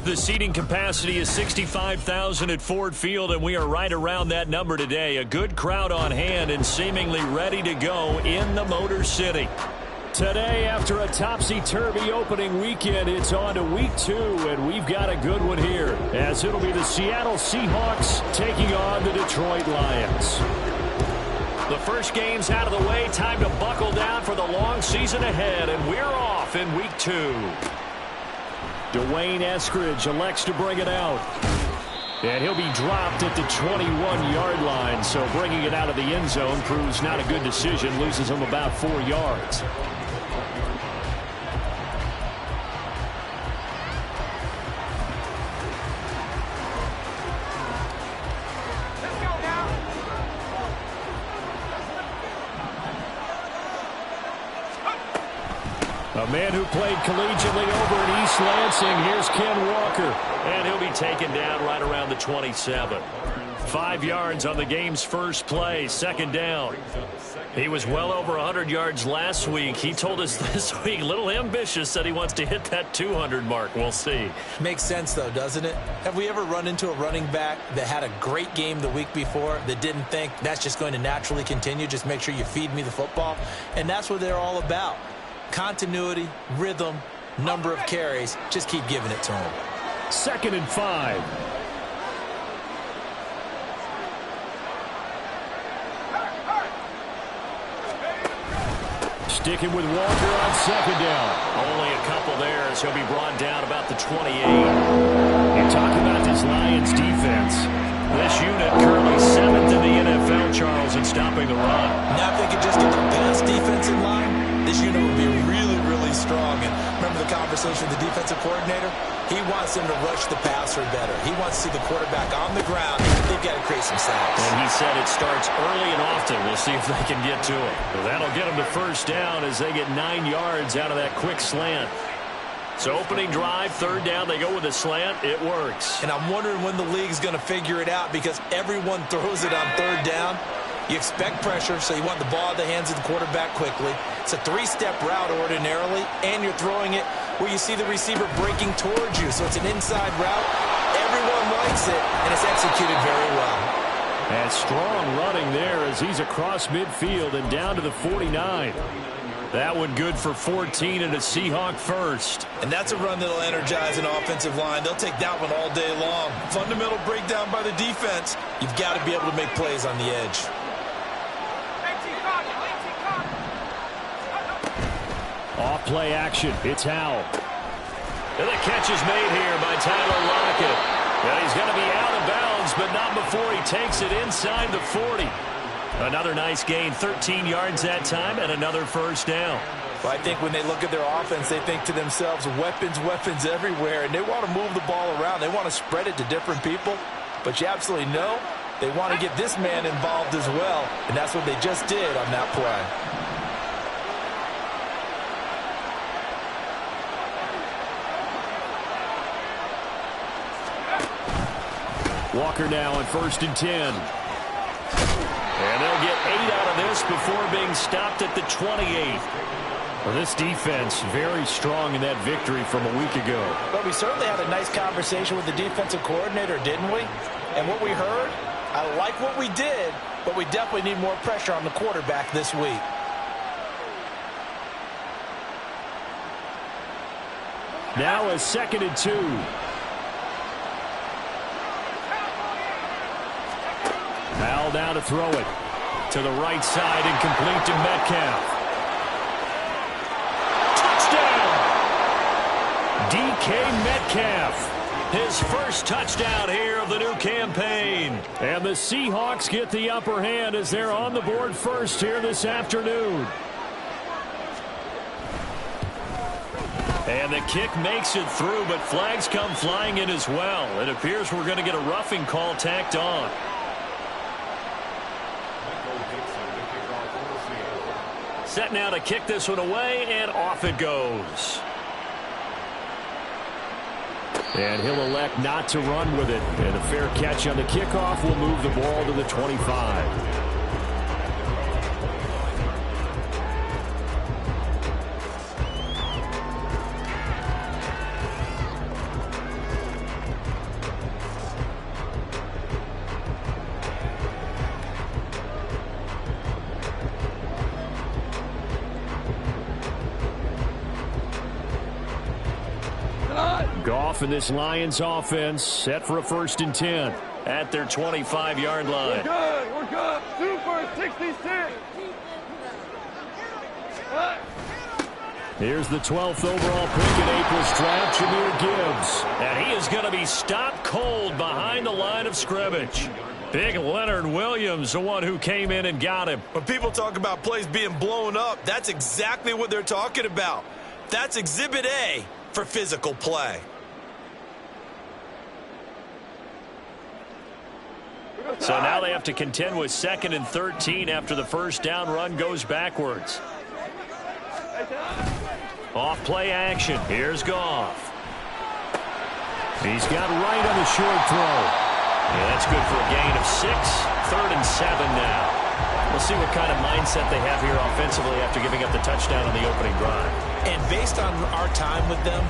The seating capacity is 65,000 at Ford Field, and we are right around that number today. A good crowd on hand and seemingly ready to go in the Motor City. Today, after a topsy-turvy opening weekend, it's on to week 2, and we've got a good one here, as it'll be the Seattle Seahawks taking on the Detroit Lions. The first game's out of the way. Time to buckle down for the long season ahead, and we're off in week 2. Dwayne Eskridge elects to bring it out. And he'll be dropped at the 21-yard line, so bringing it out of the end zone proves not a good decision, loses him about 4 yards. A man who played collegiately over in East Lansing, here's Ken Walker. And he'll be taken down right around the 27. 5 yards on the game's first play, second down. He was well over 100 yards last week. He told us this week, a little ambitious, said he wants to hit that 200 mark. We'll see. Makes sense, though, doesn't it? Have we ever run into a running back that had a great game the week before that didn't think that's just going to naturally continue? Just make sure you feed me the football. And that's what they're all about. Continuity, rhythm, number of carries. Just keep giving it to him. 2nd and 5. Sticking with Walker on 2nd down. Only a couple there, so he'll be brought down about the 28. You talk about this Lions defense. This unit currently 7th in the NFL, Charles, in stopping the run. Now if they could just get the pass defense in line, this unit would be really, really strong. And remember the conversation with the defensive coordinator? He wants them to rush the passer better. He wants to see the quarterback on the ground. They've got to create some sacks. And he said it starts early and often. We'll see if they can get to it. Well, that'll get them to first down as they get 9 yards out of that quick slant. So opening drive, 3rd down, they go with a slant. It works. And I'm wondering when the league's going to figure it out because everyone throws it on 3rd down. You expect pressure, so you want the ball in the hands of the quarterback quickly. It's a 3-step route ordinarily, and you're throwing it where you see the receiver breaking towards you. So it's an inside route. Everyone likes it, and it's executed very well. And strong running there as he's across midfield and down to the 49. That one good for 14 and a Seahawk first. And that's a run that'll energize an offensive line. They'll take that one all day long. Fundamental breakdown by the defense. You've got to be able to make plays on the edge. Off play action. It's Howell. And the catch is made here by Tyler Lockett. And he's going to be out of bounds, but not before he takes it inside the 40. Another nice gain, 13 yards that time, and another first down. Well, I think when they look at their offense, they think to themselves, weapons, weapons everywhere, and they want to move the ball around. They want to spread it to different people, but you absolutely know they want to get this man involved as well, and that's what they just did on that play. Walker now on 1st and 10. And they'll get 8 out of this before being stopped at the 28. Well, this defense very strong in that victory from a week ago. But we certainly had a nice conversation with the defensive coordinator, didn't we? And what we heard, I like what we did, but we definitely need more pressure on the quarterback this week. Now a 2nd and 2. Howell down to throw it. To the right side and complete to Metcalf. Touchdown! DK Metcalf. His first touchdown here of the new campaign. And the Seahawks get the upper hand as they're on the board first here this afternoon. And the kick makes it through, but flags come flying in as well. It appears we're going to get a roughing call tacked on. Set now to kick this one away, and off it goes. And he'll elect not to run with it. And a fair catch on the kickoff will move the ball to the 25. Goff and this Lions offense set for a 1st and 10 at their 25-yard line. We're good. 2 for 66. Here's the 12th overall pick in April's draft, Jahmyr Gibbs. And he is going to be stopped cold behind the line of scrimmage. Big Leonard Williams, the one who came in and got him. When people talk about plays being blown up, that's exactly what they're talking about. That's Exhibit A for physical play. So now they have to contend with 2nd and 13 after the first down run goes backwards. Off play action. Here's Goff. He's got right on the short throw. Yeah, that's good for a gain of 6. 3rd and 7 now. We'll see what kind of mindset they have here offensively after giving up the touchdown on the opening drive. And based on our time with them,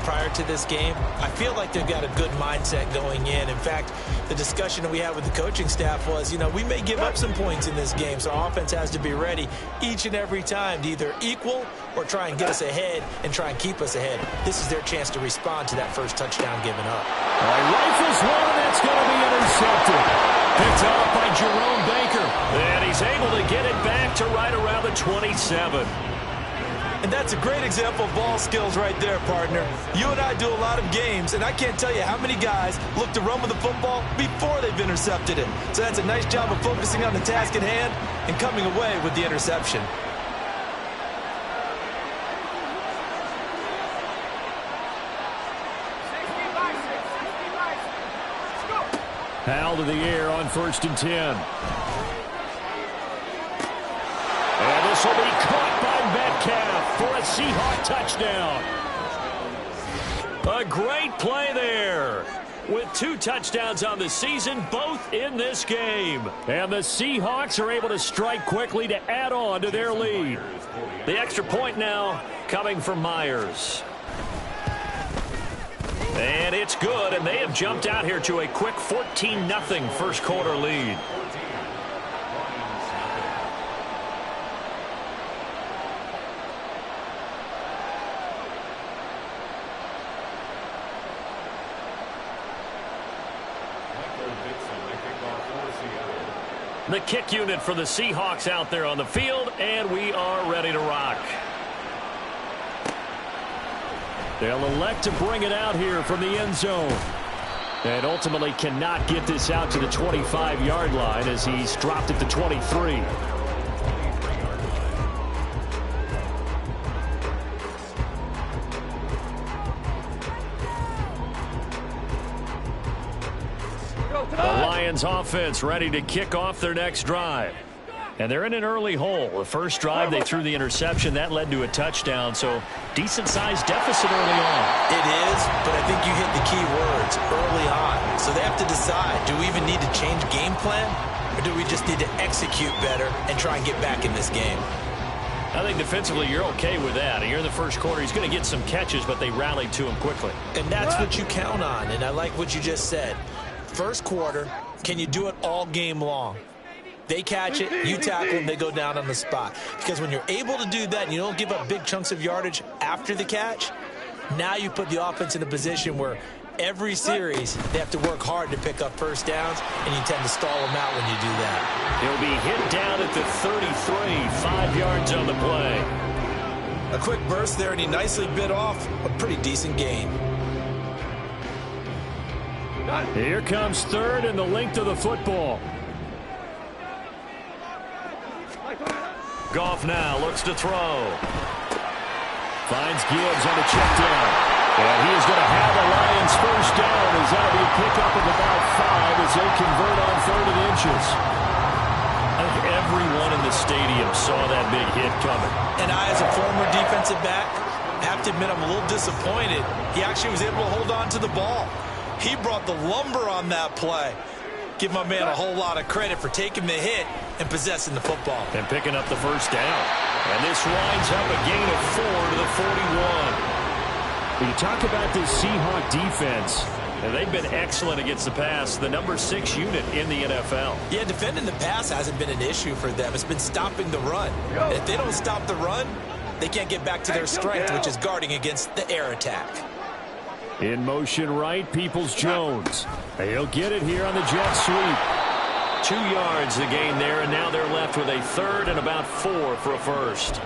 prior to this game, I feel like they've got a good mindset going in. In fact, the discussion that we had with the coaching staff was, we may give up some points in this game, so our offense has to be ready each and every time to either equal or try and get us ahead and try and keep us ahead. This is their chance to respond to that first touchdown given up. Rifles one, that's going to be intercepted. Picked up by Jerome Baker. And he's able to get it back to right around the 27. And that's a great example of ball skills right there, partner. You and I do a lot of games, and I can't tell you how many guys look to run with the football before they've intercepted it. So that's a nice job of focusing on the task at hand and coming away with the interception. Hal to the air on 1st and 10. And this will be caught by Metcalf for a Seahawk touchdown. A great play there. With 2 touchdowns on the season, both in this game. And the Seahawks are able to strike quickly to add on to their lead. The extra point now coming from Myers. And it's good, and they have jumped out here to a quick 14-0 first quarter lead. The kick unit for the Seahawks out there on the field, and we are ready to rock. They'll elect to bring it out here from the end zone. And ultimately cannot get this out to the 25-yard line as he's dropped at the 23. The Lions offense ready to kick off their next drive. And they're in an early hole. The first drive, they threw the interception. That led to a touchdown, so decent-sized deficit early on. It is, but I think you hit the key words, early on. So they have to decide, do we even need to change game plan, or do we just need to execute better and try and get back in this game? I think defensively you're okay with that. Here in the first quarter, he's going to get some catches, but they rallied to him quickly. And that's what you count on, and I like what you just said. First quarter, can you do it all game long? They catch it, you tackle them, they go down on the spot. Because when you're able to do that and you don't give up big chunks of yardage after the catch, now you put the offense in a position where every series they have to work hard to pick up first downs, and you tend to stall them out when you do that. He'll be hit down at the 33, 5 yards on the play. A quick burst there, and he nicely bit off a pretty decent gain. Here comes 3rd and the length of the football. Goff now looks to throw. Finds Gibbs on the check down. And he is going to have the Lions first down as that'll be a pickup of about 5 as they convert on 3rd and inches. I think everyone in the stadium saw that big hit coming. And I, as a former defensive back, have to admit I'm a little disappointed. He actually was able to hold on to the ball. He brought the lumber on that play. Give my man a whole lot of credit for taking the hit and possessing the football. And picking up the first down. And this winds up a gain of 4 to the 41. When you talk about this Seahawk defense, and they've been excellent against the pass, the number 6 unit in the NFL. Yeah, defending the pass hasn't been an issue for them. It's been stopping the run. And if they don't stop the run, they can't get back to their strength, which is guarding against the air attack. In motion right, Peoples-Jones. He'll get it here on the jet sweep. 2 yards the gain there, and now they're left with a third and about 4 for a first.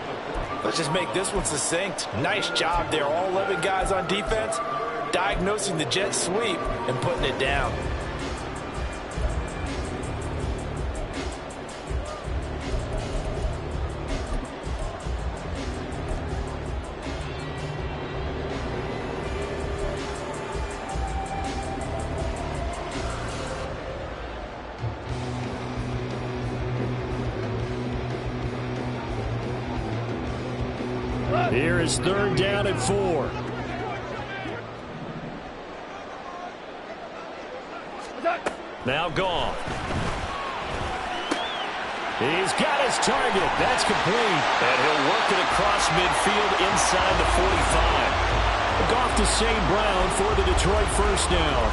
Let's just make this one succinct. Nice job there. All 11 guys on defense diagnosing the jet sweep and putting it down. Here is third down and 4. Now gone. He's got his target. That's complete. And he'll work it across midfield inside the 45. Goff to St. Brown for the Detroit first down.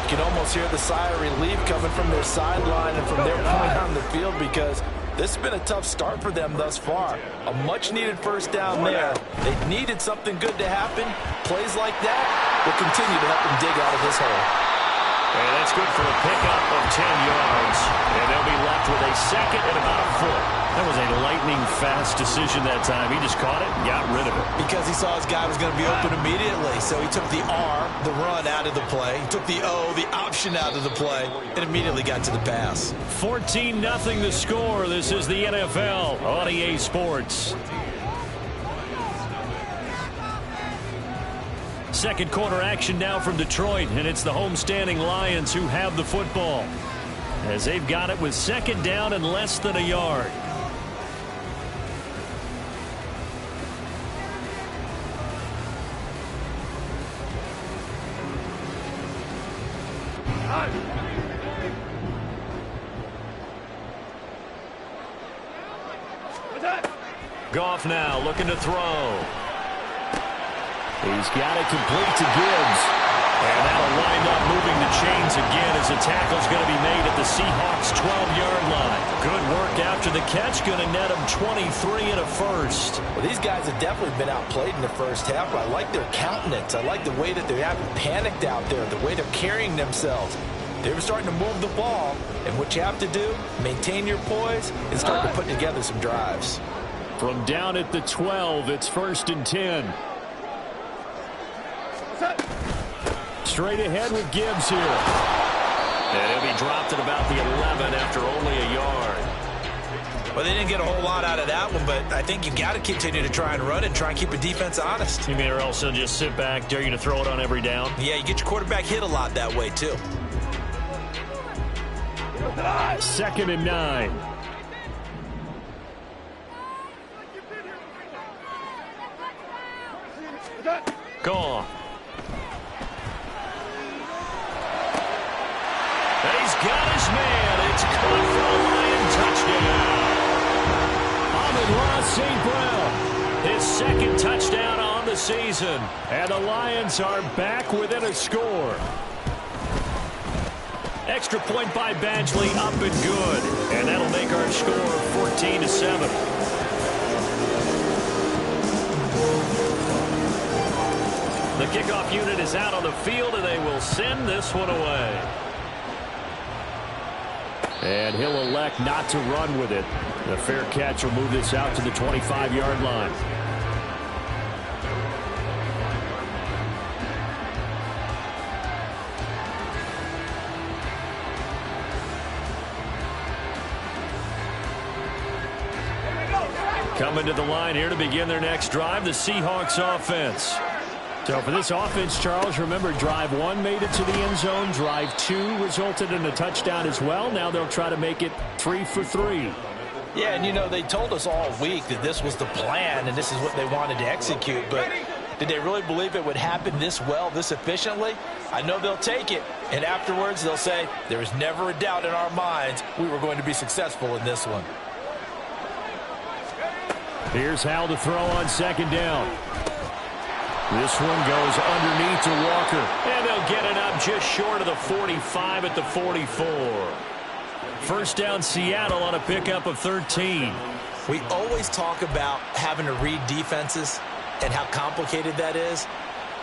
You can almost hear the sigh of relief coming from their sideline and from their point on the field, because this has been a tough start for them thus far. A much-needed first down there. They needed something good to happen. Plays like that will continue to help them dig out of this hole. And that's good for a pickup of 10 yards. And they'll be left with a second and about a foot. That was a lightning-fast decision that time. He just caught it and got rid of it. Because he saw his guy was going to be open immediately. So he took the R, the run, out of the play. He took the O, the option, out of the play, and immediately got to the pass. 14-0 the score. This is the NFL on EA Sports. Second quarter action now from Detroit, and it's the homestanding Lions who have the football, as they've got it with second down and less than a yard. Goff now looking to throw. He's got it complete to Gibbs. And that'll wind up moving the chains again as the tackle's going to be made at the Seahawks' 12-yard line. Good work after the catch. Going to net them 23 and a first. Well, these guys have definitely been outplayed in the first half, but I like their countenance. I like the way that they haven't panicked out there, the way they're carrying themselves. They were starting to move the ball, and what you have to do, maintain your poise and start to put together some drives. From down at the 12, it's 1st and 10. Straight ahead with Gibbs here. And he'll be dropped at about the 11 after only a yard. Well, they didn't get a whole lot out of that one, but I think you've got to continue to try and run and try and keep a defense honest. You mean, or else they'll just sit back, dare you to throw it on every down? Yeah, you get your quarterback hit a lot that way, too. 2nd and 9. Gone. He's got his man. It's caught for a Lion touchdown. Amon-Ra St. Brown, his second touchdown on the season. And the Lions are back within a score. Extra point by Badgley, up and good. And that'll make our score 14-7. The kickoff unit is out on the field, and they will send this one away. And he'll elect not to run with it. The fair catch will move this out to the 25-yard line. Coming to the line here to begin their next drive, the Seahawks offense. So for this offense, Charles, remember, drive 1 made it to the end zone. Drive 2 resulted in a touchdown as well. Now they'll try to make it 3 for 3. Yeah, and you know, they told us all week that this was the plan and this is what they wanted to execute. But did they really believe it would happen this well, this efficiently? I know they'll take it. And afterwards, they'll say, there was never a doubt in our minds we were going to be successful in this one. Here's Hal to throw on second down. This one goes underneath to Walker. And they'll get it up just short of the 45 at the 44. First down, Seattle on a pickup of 13. We always talk about having to read defenses and how complicated that is.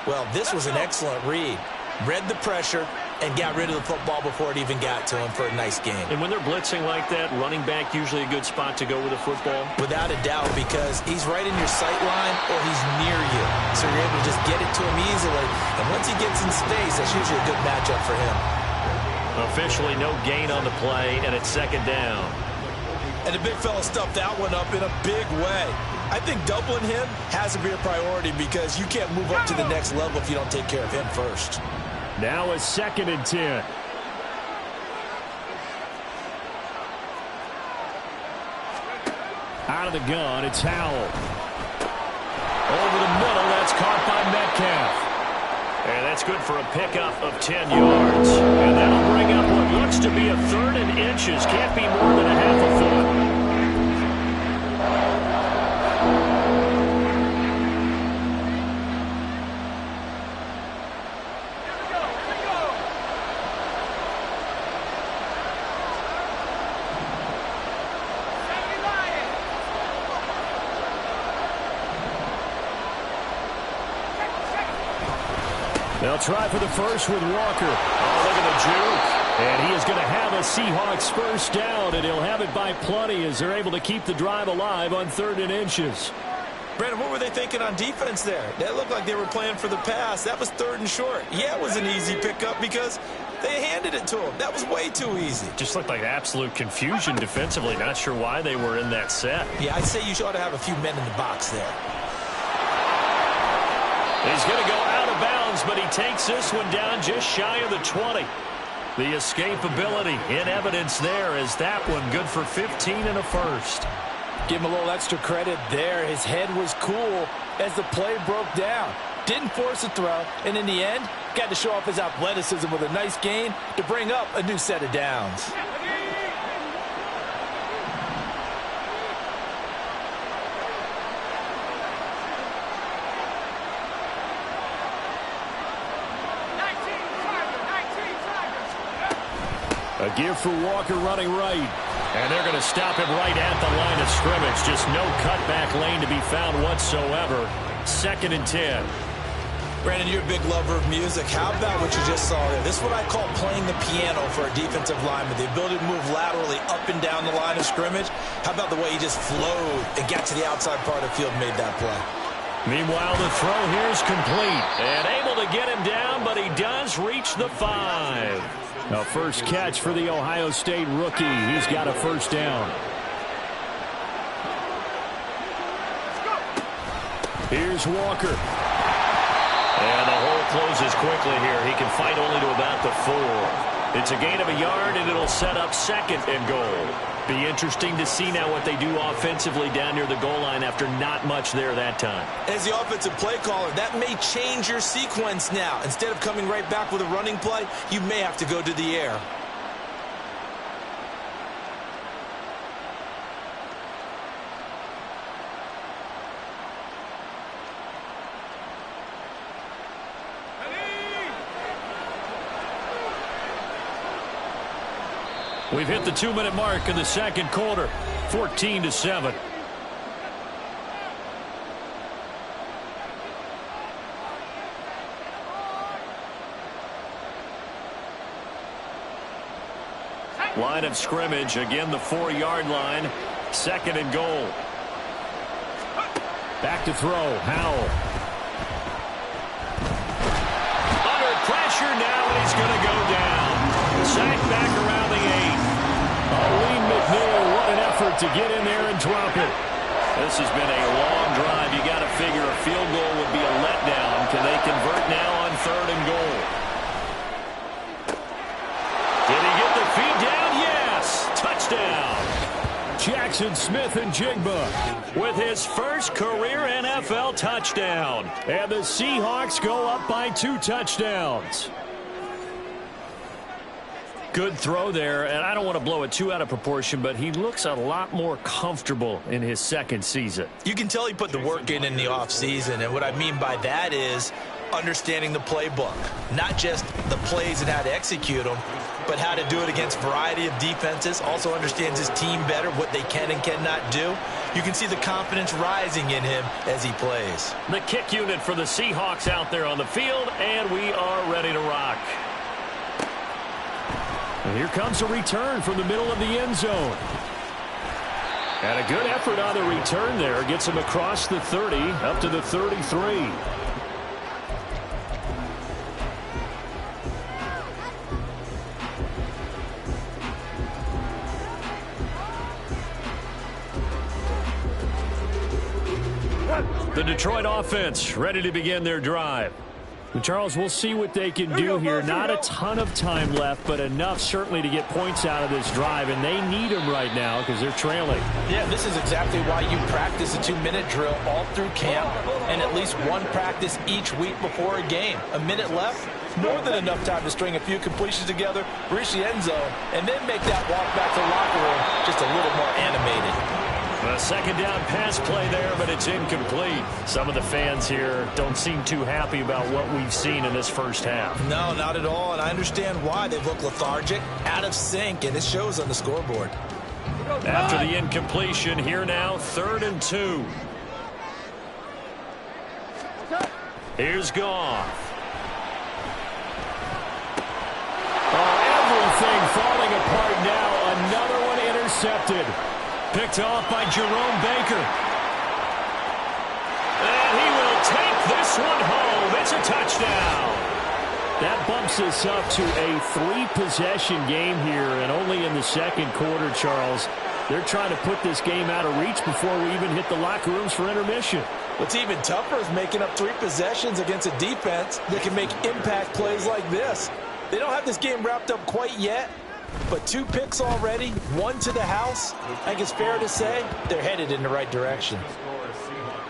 Well, this was an excellent read. Read the pressure and got rid of the football before it even got to him for a nice game. And when they're blitzing like that, running back usually a good spot to go with a football? Without a doubt, because he's right in your sight line or he's near you. So you're able to just get it to him easily. And once he gets in space, that's usually a good matchup for him. Officially no gain on the play, and it's second down. And the big fella stuffed that one up in a big way. I think doubling him has to be a priority because you can't move up to the next level if you don't take care of him first. Now a 2nd and 10. Out of the gun, it's Howell. Over the middle, that's caught by Metcalf. And that's good for a pickup of 10 yards. And that'll bring up what looks to be a 3rd and inches. Can't be more than a half a foot. They'll try for the first with Walker. Oh, look at the juke. And he is going to have a Seahawks first down, and he'll have it by plenty as they're able to keep the drive alive on 3rd and inches. Brandon, what were they thinking on defense there? That looked like they were playing for the pass. That was 3rd and short. Yeah, it was an easy pickup because they handed it to him. That was way too easy. Just looked like absolute confusion defensively. Not sure why they were in that set. Yeah, I'd say you ought to have a few men in the box there. He's going to go out of bounds, but he takes this one down just shy of the 20. The escapability in evidence there as that one good for 15 and a first. Give him a little extra credit there. His head was cool as the play broke down. Didn't force a throw, and in the end, got to show off his athleticism with a nice gain to bring up a new set of downs. A give for Walker running right. And they're going to stop him right at the line of scrimmage. Just no cutback lane to be found whatsoever. 2nd and 10. Brandon, you're a big lover of music. How about what you just saw there? This is what I call playing the piano for a defensive lineman. The ability to move laterally up and down the line of scrimmage. How about the way he just flowed and got to the outside part of the field and made that play? Meanwhile, the throw here is complete. And able to get him down, but he does reach the 5. A first catch for the Ohio State rookie. He's got a first down. Here's Walker. And the hole closes quickly here. He can fight only to about the 4. It's a gain of a yard, and it'll set up 2nd and goal. Be interesting to see now what they do offensively down near the goal line after not much there that time. As the offensive play caller, that may change your sequence now. Instead of coming right back with a running play, you may have to go to the air. We've hit the 2-minute mark in the second quarter, 14-7. Line of scrimmage, again the 4-yard line, 2nd and goal. Back to throw, Howell. Under pressure now, and he's going to go down. Sacked back around the 8. Lee McNeil, what an effort to get in there and drop it. This has been a long drive. You got to figure a field goal would be a letdown. Can they convert now on 3rd and goal? Did he get the feet down? Yes. Touchdown. Jackson Smith and Jigba with his first career NFL touchdown. And the Seahawks go up by 2 touchdowns. Good throw there, and I don't want to blow it too out of proportion, but he looks a lot more comfortable in his 2nd season. You can tell he put the work in the offseason, and what I mean by that is understanding the playbook. Not just the plays and how to execute them, but how to do it against a variety of defenses. Also understands his team better, what they can and cannot do. You can see the confidence rising in him as he plays. The kick unit for the Seahawks out there on the field, and we are ready to rock. And here comes a return from the middle of the end zone. And a good effort on the return there. Gets him across the 30, up to the 33. The Detroit offense ready to begin their drive. And Charles, we'll see what they can do here. Not a ton of time left, but enough certainly to get points out of this drive, and they need them right now because they're trailing. Yeah, this is exactly why you practice a 2-minute drill all through camp and at least one practice each week before a game. A minute left, more than enough time to string a few completions together, reach the end zone, and then make that walk back to the locker room just a little more animated. A second down pass play there, but it's incomplete. Some of the fans here don't seem too happy about what we've seen in this first half. No, not at all, and I understand why. They look lethargic, out of sync, and it shows on the scoreboard. After the incompletion, here now, 3rd and 2. Here's Goff. Everything falling apart now. Another one intercepted. Picked off by Jerome Baker. And he will take this one home. It's a touchdown. That bumps us up to a 3-possession game here, and only in the second quarter, Charles. They're trying to put this game out of reach before we even hit the locker rooms for intermission. What's even tougher is making up 3 possessions against a defense that can make impact plays like this. They don't have this game wrapped up quite yet, but 2 picks already, 1 to the house. I think it's fair to say they're headed in the right direction.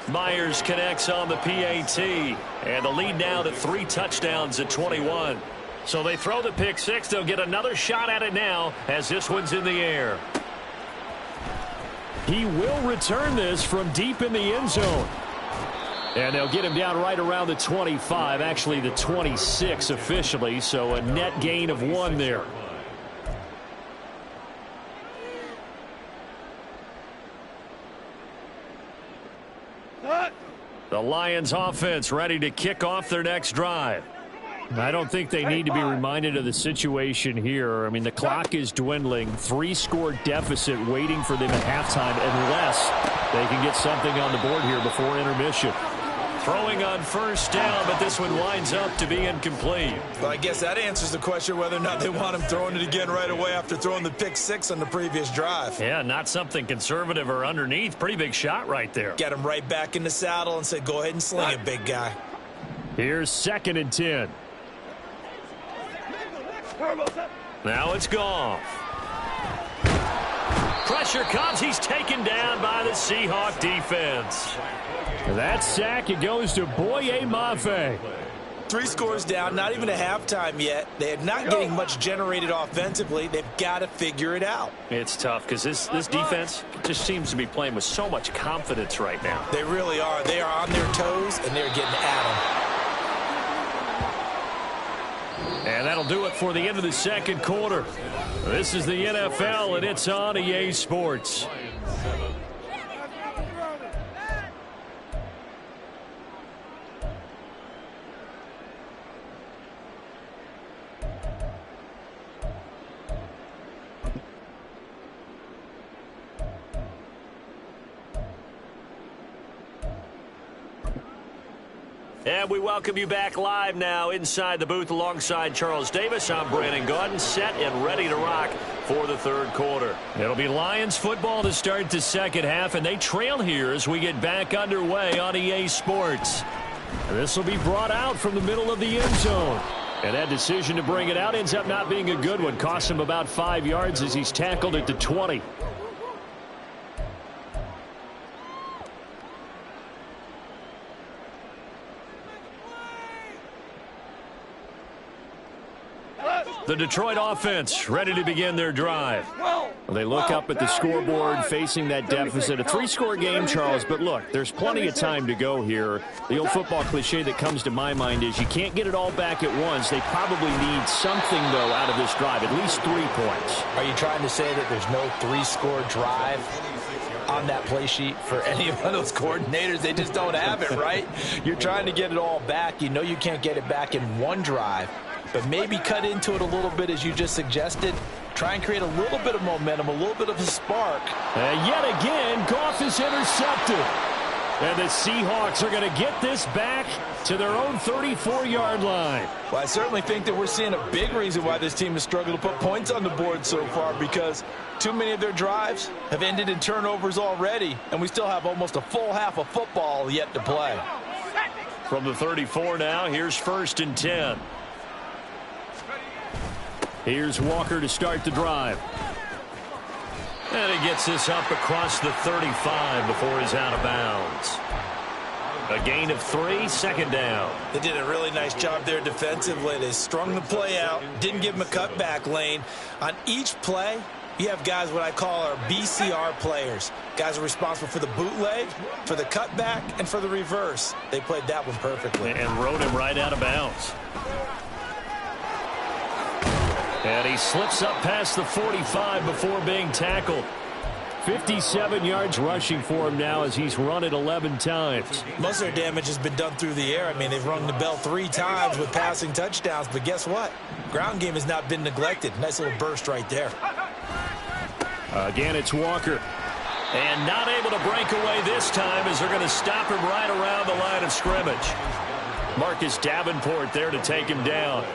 Myers connects on the PAT, and the lead now to 3 touchdowns at 21. So they throw the pick 6. They'll get another shot at it now as this one's in the air. He will return this from deep in the end zone. And they'll get him down right around the 25, actually the 26 officially, so a net gain of 1 there. The Lions offense ready to kick off their next drive. I don't think they need to be reminded of the situation here. I mean, the clock is dwindling. 3-score deficit waiting for them at halftime unless they can get something on the board here before intermission. Throwing on first down, but this one winds up to be incomplete. Well, I guess that answers the question whether or not they want him throwing it again right away after throwing the pick 6 on the previous drive. Yeah, not something conservative or underneath. Pretty big shot right there. Get him right back in the saddle and say, go ahead and sling it, big guy. Here's 2nd and 10. Now it's Goff. Pressure comes. He's taken down by the Seahawk defense. That sack, it goes to Boye Mafe. 3 scores down, not even a halftime yet. They're not getting much generated offensively. They've got to figure it out. It's tough because this defense just seems to be playing with so much confidence right now. They really are. They are on their toes, and they're getting at them. And that'll do it for the end of the second quarter. This is the NFL, and it's on EA Sports. And we welcome you back live now inside the booth alongside Charles Davis. I'm Brandon Gaudin, set and ready to rock for the third quarter. It'll be Lions football to start the second half, and they trail here as we get back underway on EA Sports. And this will be brought out from the middle of the end zone. And that decision to bring it out ends up not being a good one. Costs him about 5 yards as he's tackled at the 20. The Detroit offense ready to begin their drive. Well, They look up at the scoreboard facing that deficit. A 3-score game, Charles, but look, there's plenty of time to go here. The old football cliche that comes to my mind is you can't get it all back at once. They probably need something, though, out of this drive, at least 3 points. Are you trying to say that there's no 3-score drive on that play sheet for any of those coordinators? They just don't have it, right? You're trying to get it all back. You know you can't get it back in one drive, but maybe cut into it a little bit as you just suggested. Try and create a little bit of momentum, a little bit of a spark. And yet again, Goff is intercepted. And the Seahawks are going to get this back to their own 34-yard line. Well, I certainly think that we're seeing a big reason why this team has struggled to put points on the board so far, because too many of their drives have ended in turnovers already, and we still have almost a full half of football yet to play. From the 34 now, here's 1st and 10. Here's Walker to start the drive. And he gets this up across the 35 before he's out of bounds. A gain of 3, 2nd down. They did a really nice job there defensively. They strung the play out, didn't give him a cutback lane. On each play, you have guys what I call our BCR players. Guys are responsible for the bootleg, for the cutback, and for the reverse. They played that one perfectly. And rode him right out of bounds. And he slips up past the 45 before being tackled. 57 yards rushing for him now as he's run it 11 times. Most of their damage has been done through the air. I mean, they've rung the bell 3 times with passing touchdowns, but guess what? Ground game has not been neglected. Nice little burst right there. Again, it's Walker. And not able to break away this time as they're going to stop him right around the line of scrimmage. Marcus Davenport there to take him down.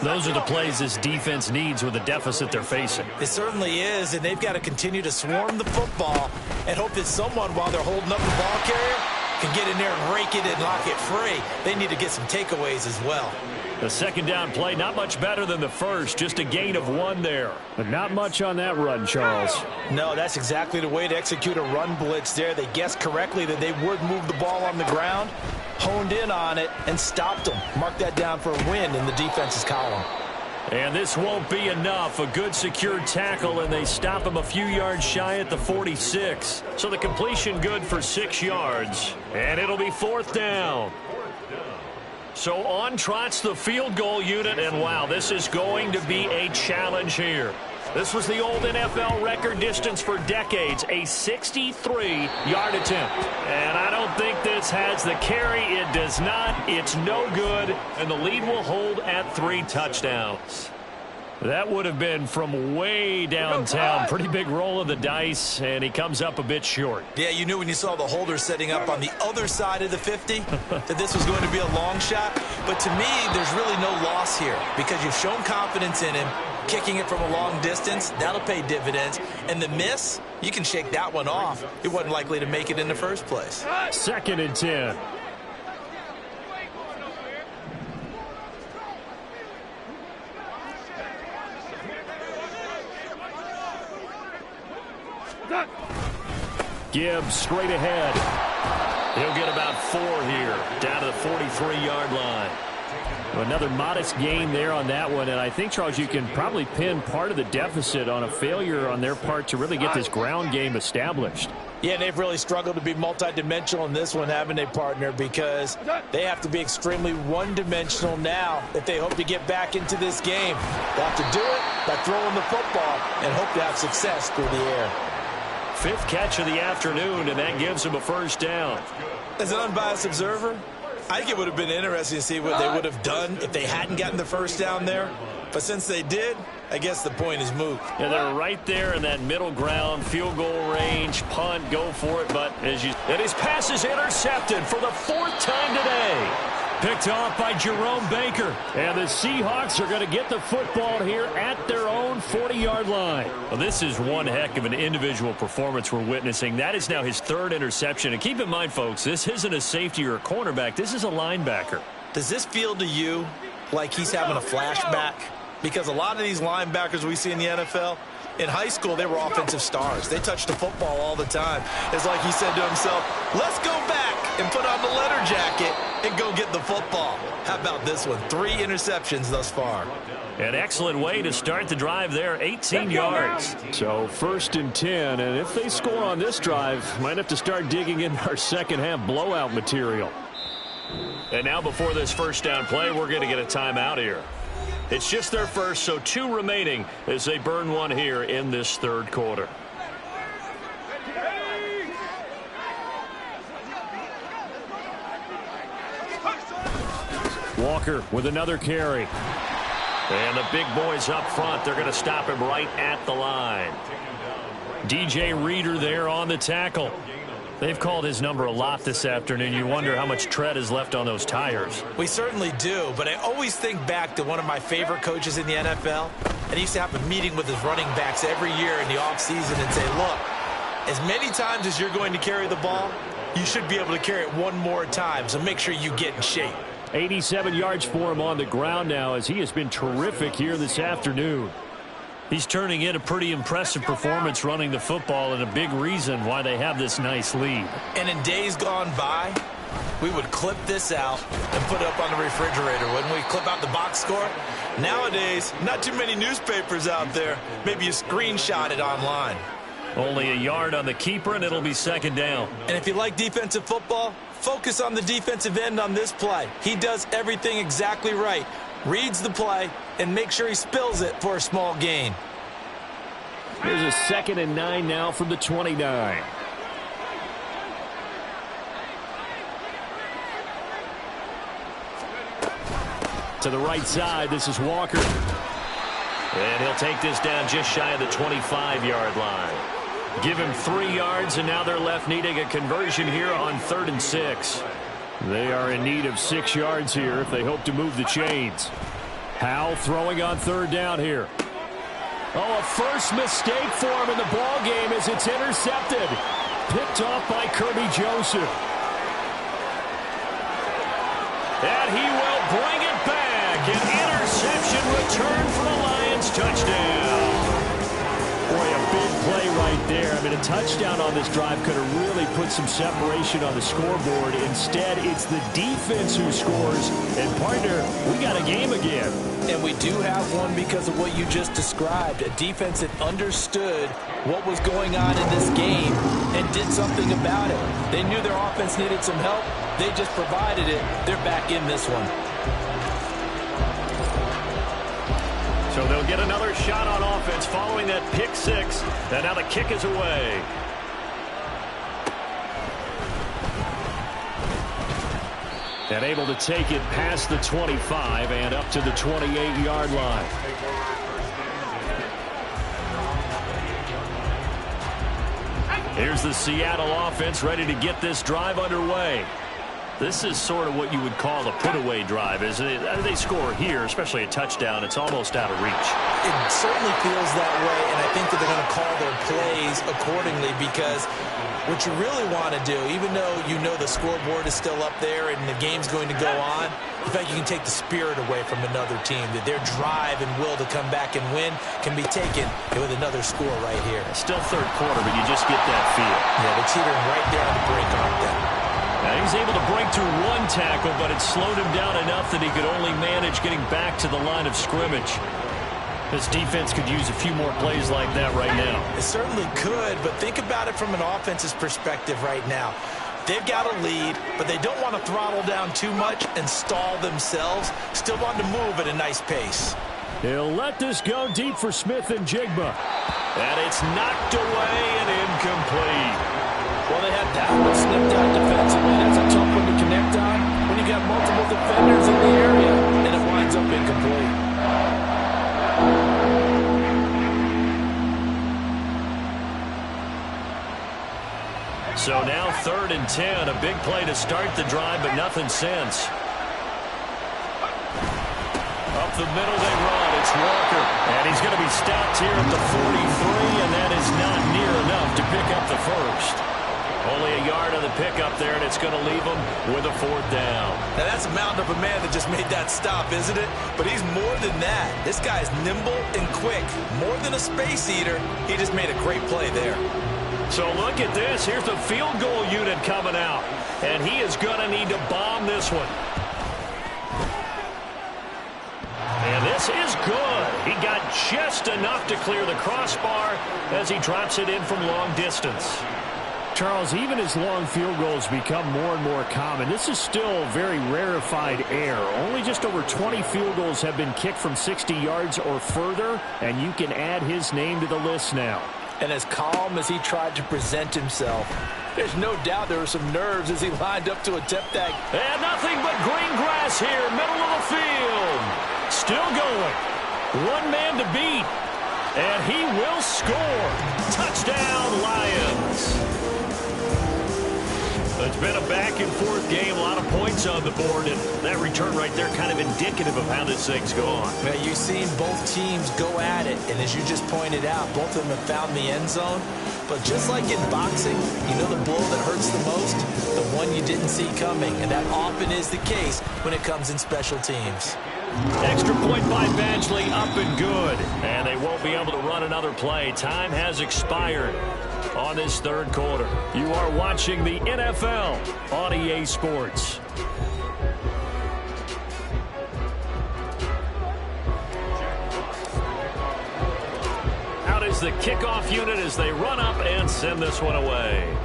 Those are the plays this defense needs with the deficit they're facing. It certainly is, and they've got to continue to swarm the football and hope that someone, while they're holding up the ball carrier, can get in there and rake it and lock it free. They need to get some takeaways as well. The 2nd down play, not much better than the first, just a gain of 1 there. But not much on that run, Charles. No, that's exactly the way to execute a run blitz there. They guessed correctly that they would move the ball on the ground, honed in on it, and stopped them. Mark that down for a win in the defense's column. And this won't be enough. A good secured tackle, and they stop him a few yards shy at the 46. So the completion good for 6 yards. And it'll be 4th down. So on trots the field goal unit, and wow, this is going to be a challenge here. This was the old NFL record distance for decades, a 63-yard attempt. And I don't think this has the carry. It does not. It's no good, and the lead will hold at 3 touchdowns. That would have been from way downtown. Pretty big roll of the dice, and he comes up a bit short. Yeah, you knew when you saw the holder setting up on the other side of the 50 that this was going to be a long shot. But to me, there's really no loss here because you've shown confidence in him. Kicking it from a long distance, that'll pay dividends. And the miss, you can shake that one off. It wasn't likely to make it in the first place. 2nd and 10. Gibbs straight ahead. He'll get about 4 here, down to the 43-yard line. Another modest gain there on that one, and I think, Charles, you can probably pin part of the deficit on a failure on their part to really get this ground game established. Yeah, they've really struggled to be multidimensional in this one, haven't they, partner? Because they have to be extremely one-dimensional now if they hope to get back into this game. They'll have to do it by throwing the football and hope to have success through the air. 5th catch of the afternoon, and that gives him a 1st down. As an unbiased observer, I think it would have been interesting to see what they would have done if they hadn't gotten the 1st down there. But since they did, I guess the point is moot. Yeah, they're right there in that middle ground, field goal range, punt, go for it. But and his pass is intercepted for the 4th time today. Picked off by Jerome Baker. And the Seahawks are going to get the football here at their own 40-yard line. Well, this is one heck of an individual performance we're witnessing. That is now his 3rd interception. And keep in mind, folks, this isn't a safety or a cornerback. This is a linebacker. Does this feel to you like he's having a flashback? Because a lot of these linebackers we see in the NFL, In high school, they were offensive stars. They touched the football all the time. It's like he said to himself, let's go back and put on the letter jacket and go get the football. How about this one? 3 interceptions thus far. An excellent way to start the drive there, 18 yards. So 1st and 10, and if they score on this drive, might have to start digging in our second half blowout material. And now before this first down play, we're going to get a timeout here. It's just their first, so 2 remaining as they burn one here in this 3rd quarter. Walker with another carry. And the big boys up front, they're going to stop him right at the line. DJ Reader there on the tackle. They've called his number a lot this afternoon. You wonder how much tread is left on those tires. We certainly do, but I always think back to one of my favorite coaches in the NFL, and he used to have a meeting with his running backs every year in the offseason and say, look, as many times as you're going to carry the ball, you should be able to carry it one more time, so make sure you get in shape. 87 yards for him on the ground now as he has been terrific here this afternoon. He's turning in a pretty impressive performance running the football, and a big reason why they have this nice lead. And in days gone by, we would clip this out and put it up on the refrigerator. Wouldn't we clip out the box score? Nowadays, not too many newspapers out there. Maybe you screenshot it online. Only a yard on the keeper, and it'll be 2nd down. And if you like defensive football, focus on the defensive end on this play. He does everything exactly right. Reads the play and make sure he spills it for a small gain. Here's a 2nd and 9 now from the 29. To the right side, this is Walker. And he'll take this down just shy of the 25-yard line. Give him 3 yards, and now they're left needing a conversion here on 3rd and 6. They are in need of 6 yards here if they hope to move the chains. Howell throwing on 3rd down here. Oh, a first mistake for him in the ball game as it's intercepted. Picked off by Kirby Joseph. And he will bring it back. An interception return for the Lions. Touchdown. Boy, a big play right there. I mean, a touchdown on this drive could have really put some separation on the scoreboard. Instead, it's the defense who scores. And, partner, we got a game again. And we do have one because of what you just described. A defense that understood what was going on in this game and did something about it. They knew their offense needed some help. They just provided it. They're back in this one. So they'll get another shot on offense following that pick 6. And now the kick is away. And able to take it past the 25 and up to the 28-yard line. Here's the Seattle offense ready to get this drive underway. This is sort of what you would call a put-away drive, isn't it? They score here, especially a touchdown. It's almost out of reach. It certainly feels that way, and I think that they're going to call their plays accordingly because what you really want to do, even though you know the scoreboard is still up there and the game's going to go on, in fact, you can take the spirit away from another team, that their drive and will to come back and win can be taken with another score right here. Still 3rd quarter, but you just get that feel. Yeah, they're teetering right there on the brink, aren't they? Now he's able to break through 1 tackle, but it slowed him down enough that he could only manage getting back to the line of scrimmage. This defense could use a few more plays like that right now. It certainly could, but think about it from an offense's perspective right now. They've got a lead, but they don't want to throttle down too much and stall themselves. Still want to move at a nice pace. He'll let this go deep for Smith and Jigba. And it's knocked away and incomplete. Well, they had that one snipped out defensively. That's a tough one to connect on when you got multiple defenders in the area, and it winds up incomplete. So now 3rd and 10, a big play to start the drive, but nothing since. Up the middle they run. It's Walker, and he's going to be stopped here at the 43, and that is not near enough to pick up the first. Only a yard on the pickup there, and it's going to leave him with a 4th down. Now, that's a mountain of a man that just made that stop, isn't it? But he's more than that. This guy's nimble and quick. More than a space eater. He just made a great play there. So look at this. Here's the field goal unit coming out. And he is going to need to bomb this one. And this is good. He got just enough to clear the crossbar as he drops it in from long distance. Charles, even as long field goals become more and more common, this is still very rarefied air. Only just over 20 field goals have been kicked from 60 yards or further, and you can add his name to the list now. And as calm as he tried to present himself, there's no doubt there were some nerves as he lined up to attempt that. And nothing but green grass here, middle of the field. Still going. One man to beat. And he will score. Touchdown, Lions. It's been a back-and-forth game, a lot of points on the board, and that return right there kind of indicative of how this thing's gone. Now, you've seen both teams go at it, and as you just pointed out, both of them have found the end zone. But just like in boxing, you know the blow that hurts the most? The one you didn't see coming, and that often is the case when it comes in special teams. Extra point by Badgley, up and good. And they won't be able to run another play. Time has expired on this 3rd quarter. You are watching the NFL on EA Sports. Out is the kickoff unit as they run up and send this one away.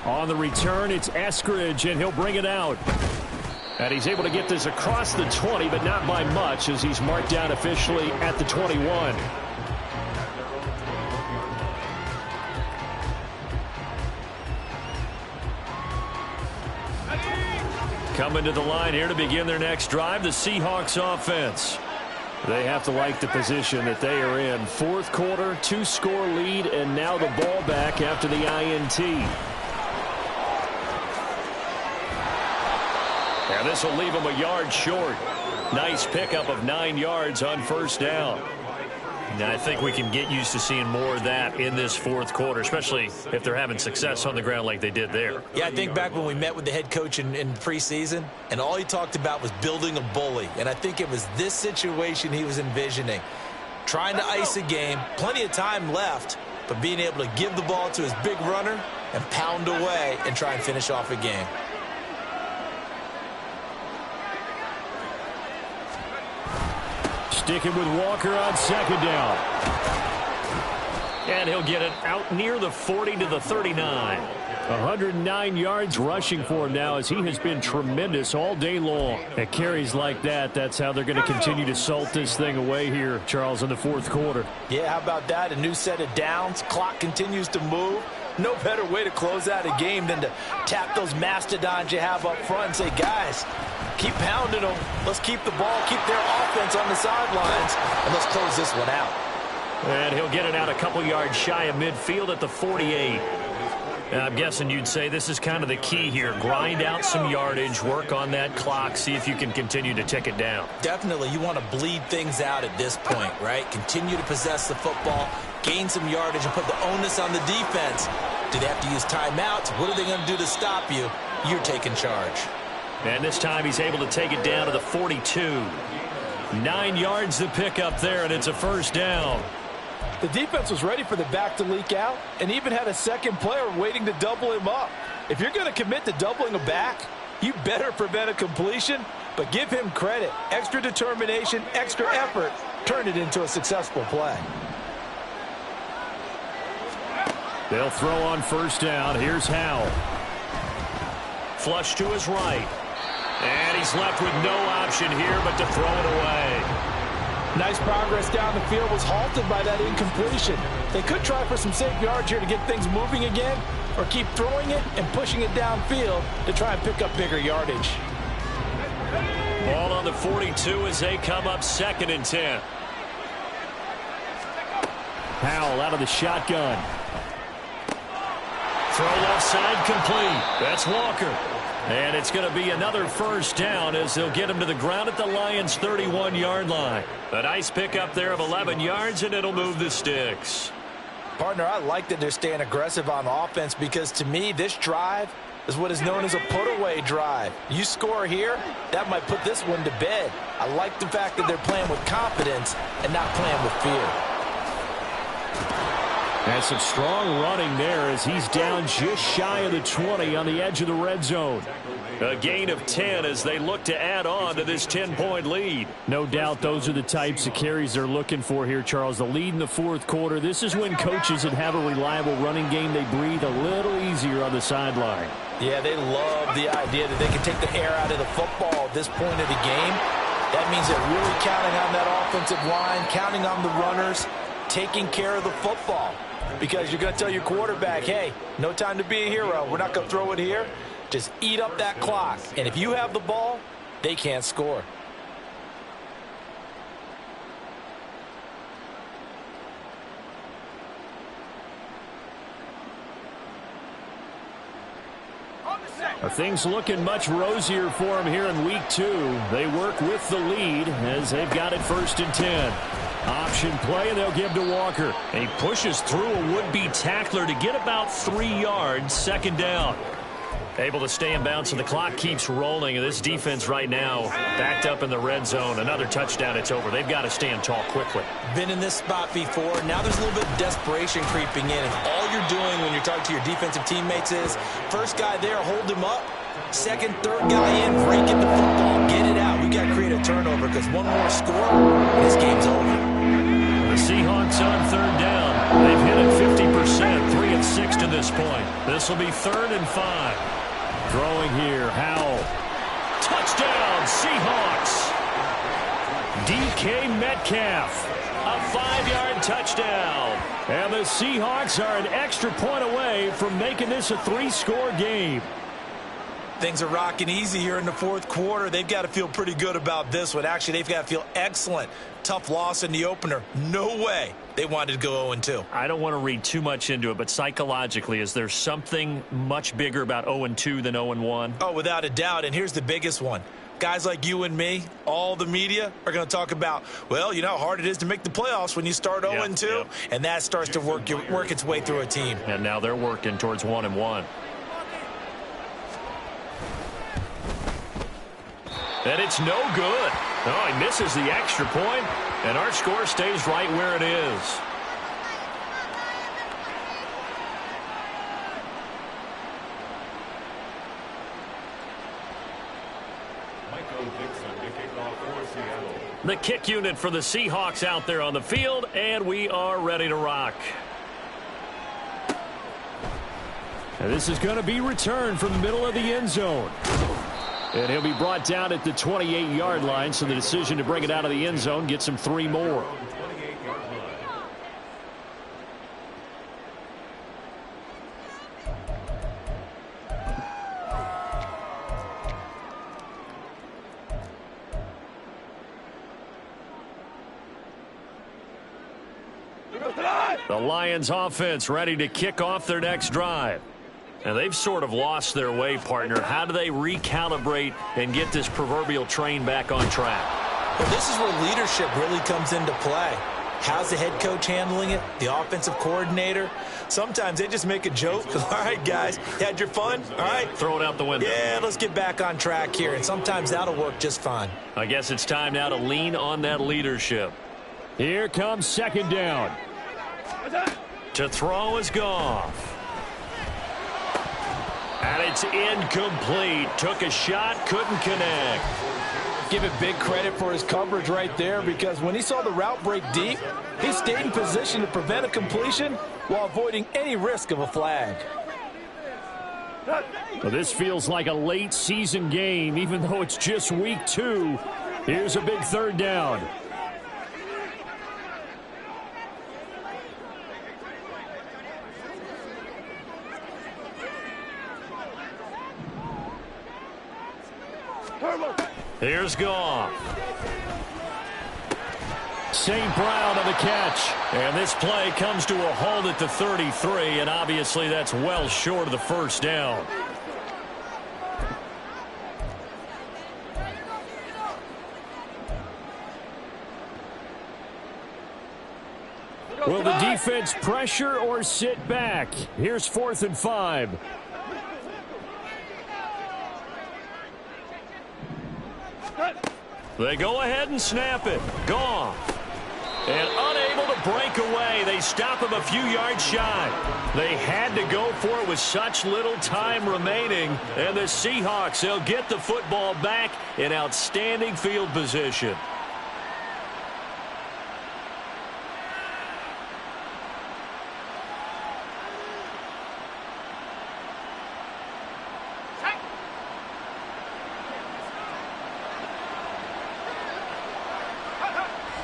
On the return, it's Eskridge, and he'll bring it out. And he's able to get this across the 20, but not by much, as he's marked down officially at the 21. Coming to the line here to begin their next drive, the Seahawks offense. They have to like the position that they are in. 4th quarter, 2-score lead, and now the ball back after the INT. And this will leave them a yard short. Nice pickup of 9 yards on 1st down. Now, I think we can get used to seeing more of that in this 4th quarter, especially if they're having success on the ground like they did there. Yeah, I think back when we met with the head coach in preseason, and all he talked about was building a bully. And I think it was this situation he was envisioning. Trying to ice a game, plenty of time left, but being able to give the ball to his big runner and pound away and try and finish off a game. Sticking with Walker on 2nd down. And he'll get it out near the 40 to the 39. 109 yards rushing for him now, as he has been tremendous all day long. At carries like that, that's how they're going to continue to salt this thing away here, Charles, in the 4th quarter. Yeah, how about that? A new set of downs. Clock continues to move. No better way to close out a game than to tap those mastodons you have up front and say, guys, keep pounding them. Let's keep the ball, keep their offense on the sidelines, and let's close this one out. And he'll get it out a couple yards shy of midfield at the 48. And I'm guessing you'd say this is kind of the key here. Grind out some yardage, work on that clock, see if you can continue to tick it down. Definitely, you want to bleed things out at this point, right? Continue to possess the football, gain some yardage, and put the onus on the defense. Do they have to use timeouts? What are they going to do to stop you? You're taking charge. And this time he's able to take it down to the 42. 9 yards to pick up there, and it's a 1st down. The defense was ready for the back to leak out and even had a second player waiting to double him up. If you're going to commit to doubling a back, you better prevent a completion, but give him credit. Extra determination, extra effort, turned it into a successful play. They'll throw on 1st down. Here's Howell. Flush to his right. And he's left with no option here but to throw it away. Nice progress down the field, was halted by that incompletion. They could try for some safe yards here to get things moving again, or keep throwing it and pushing it downfield to try and pick up bigger yardage. Ball on the 42 as they come up 2nd and 10. Howell out of the shotgun. Throw left side complete. That's Walker. And it's going to be another 1st down as they'll get him to the ground at the Lions' 31-yard line. A nice pickup there of 11 yards, and it'll move the sticks. Partner, I like that they're staying aggressive on offense because, to me, this drive is what is known as a put-away drive. You score here, that might put this one to bed. I like the fact that they're playing with confidence and not playing with fear. And some strong running there as he's down just shy of the 20 on the edge of the red zone. A gain of 10 as they look to add on to this 10-point lead. No doubt those are the types of carries they're looking for here, Charles. The lead in the fourth quarter. This is when coaches that have a reliable running game, they breathe a little easier on the sideline. Yeah, they love the idea that they can take the air out of the football at this point of the game. That means they're really counting on that offensive line, counting on the runners, taking care of the football. Because you're going to tell your quarterback, hey, no time to be a hero. We're not going to throw it here. Just eat up that clock. And if you have the ball, they can't score. Are things looking much rosier for him here in week 2? They work with the lead as they've got it 1st and 10. Option play, and they'll give to Walker. And he pushes through a would-be tackler to get about 3 yards, 2nd down. Able to stay in bounds, and the clock keeps rolling. And this defense right now backed up in the red zone. Another touchdown, it's over. They've got to stand tall quickly. Been in this spot before. Now there's a little bit of desperation creeping in. And all you're doing when you're talking to your defensive teammates is, first guy there, hold him up. Second, third guy in, break it the football, get it out. We got to create a turnover because one more score, and this game's over. The Seahawks on 3rd down. They've hit it 50%, 3 and 6 to this point. This will be 3rd and 5. Throwing here, Howell. Touchdown, Seahawks. DK Metcalf, a 5-yard touchdown. And the Seahawks are an extra point away from making this a 3-score game. Things are rocking easy here in the fourth quarter. They've got to feel pretty good about this one. Actually, they've got to feel excellent. Tough loss in the opener. No way they wanted to go 0-2. I don't want to read too much into it, but psychologically, is there something much bigger about 0-2 than 0-1? Oh, without a doubt. And here's the biggest one. Guys like you and me, all the media, are going to talk about, well, you know how hard it is to make the playoffs when you start 0-2. Yep. And that starts to work its way through a team. And now they're working towards 1-1. And it's no good. Oh, he misses the extra point, and our score stays right where it is. The kick unit for the Seahawks out there on the field, and we are ready to rock. And this is going to be returned from the middle of the end zone. And he'll be brought down at the 28-yard line, so the decision to bring it out of the end zone gets him 3 more. The Lions offense ready to kick off their next drive. And they've sort of lost their way, partner. How do they recalibrate and get this proverbial train back on track? Well, this is where leadership really comes into play. How's the head coach handling it? The offensive coordinator? Sometimes they just make a joke. All right, guys, had your fun? All right. Throw it out the window. Yeah, let's get back on track here. And sometimes that'll work just fine. I guess it's time now to lean on that leadership. Here comes 2nd down. To throw is Goff. And it's incomplete. Took a shot, couldn't connect. Give it big credit for his coverage right there, because when he saw the route break deep, he stayed in position to prevent a completion while avoiding any risk of a flag. Well, this feels like a late season game, even though it's just week 2. Here's a big 3rd down. Here's Goff. St. Brown on the catch. And this play comes to a halt at the 33, and obviously that's well short of the 1st down. Will the defense pressure or sit back? Here's 4th and 5. They go ahead and snap it. Gone. And unable to break away. They stop him a few yards shy. They had to go for it with such little time remaining. And the Seahawks, they'll get the football back in outstanding field position.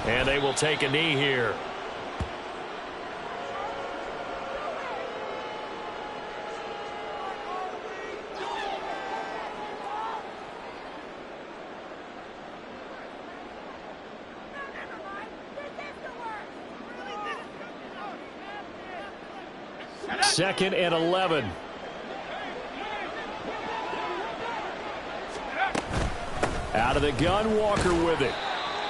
And they will take a knee here. Second and 11. Out of the gun, Walker with it.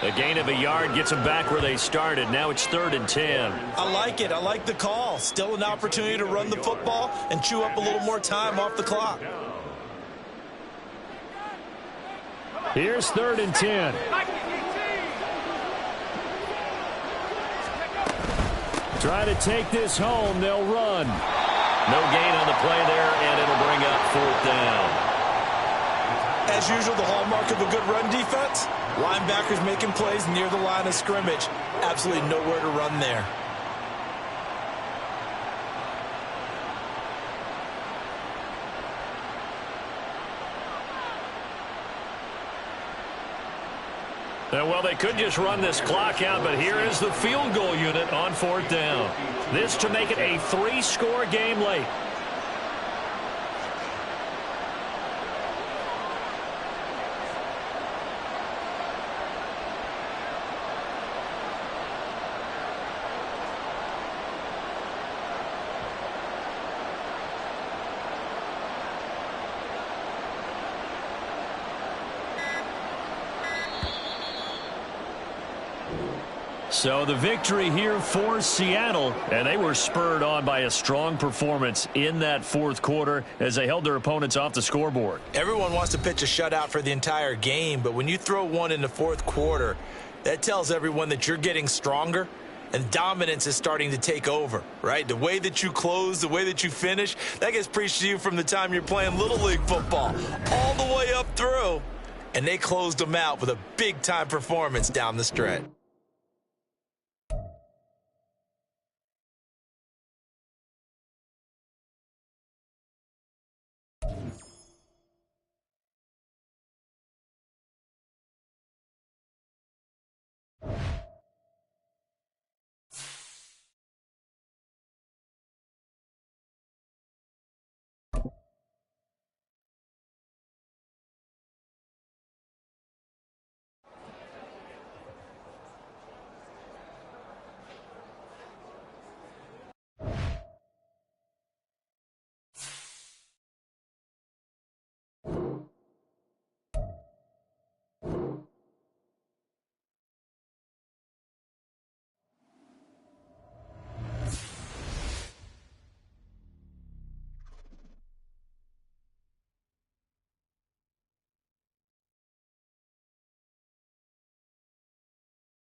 A gain of a yard gets them back where they started. Now it's 3rd and 10. I like it. I like the call. Still an opportunity to run the football and chew up a little more time off the clock. Here's 3rd and 10. Try to take this home. They'll run. No gain on the play there, and it'll bring up 4th down. As usual, the hallmark of a good run defense, linebackers making plays near the line of scrimmage. Absolutely nowhere to run there. Well, they could just run this clock out, but here is the field goal unit on 4th down. This to make it a 3-score game late. So the victory here for Seattle, and they were spurred on by a strong performance in that 4th quarter as they held their opponents off the scoreboard. Everyone wants to pitch a shutout for the entire game, but when you throw one in the 4th quarter, that tells everyone that you're getting stronger and dominance is starting to take over, right? The way that you close, the way that you finish, that gets preached to you from the time you're playing Little League football all the way up through, and they closed them out with a big-time performance down the stretch.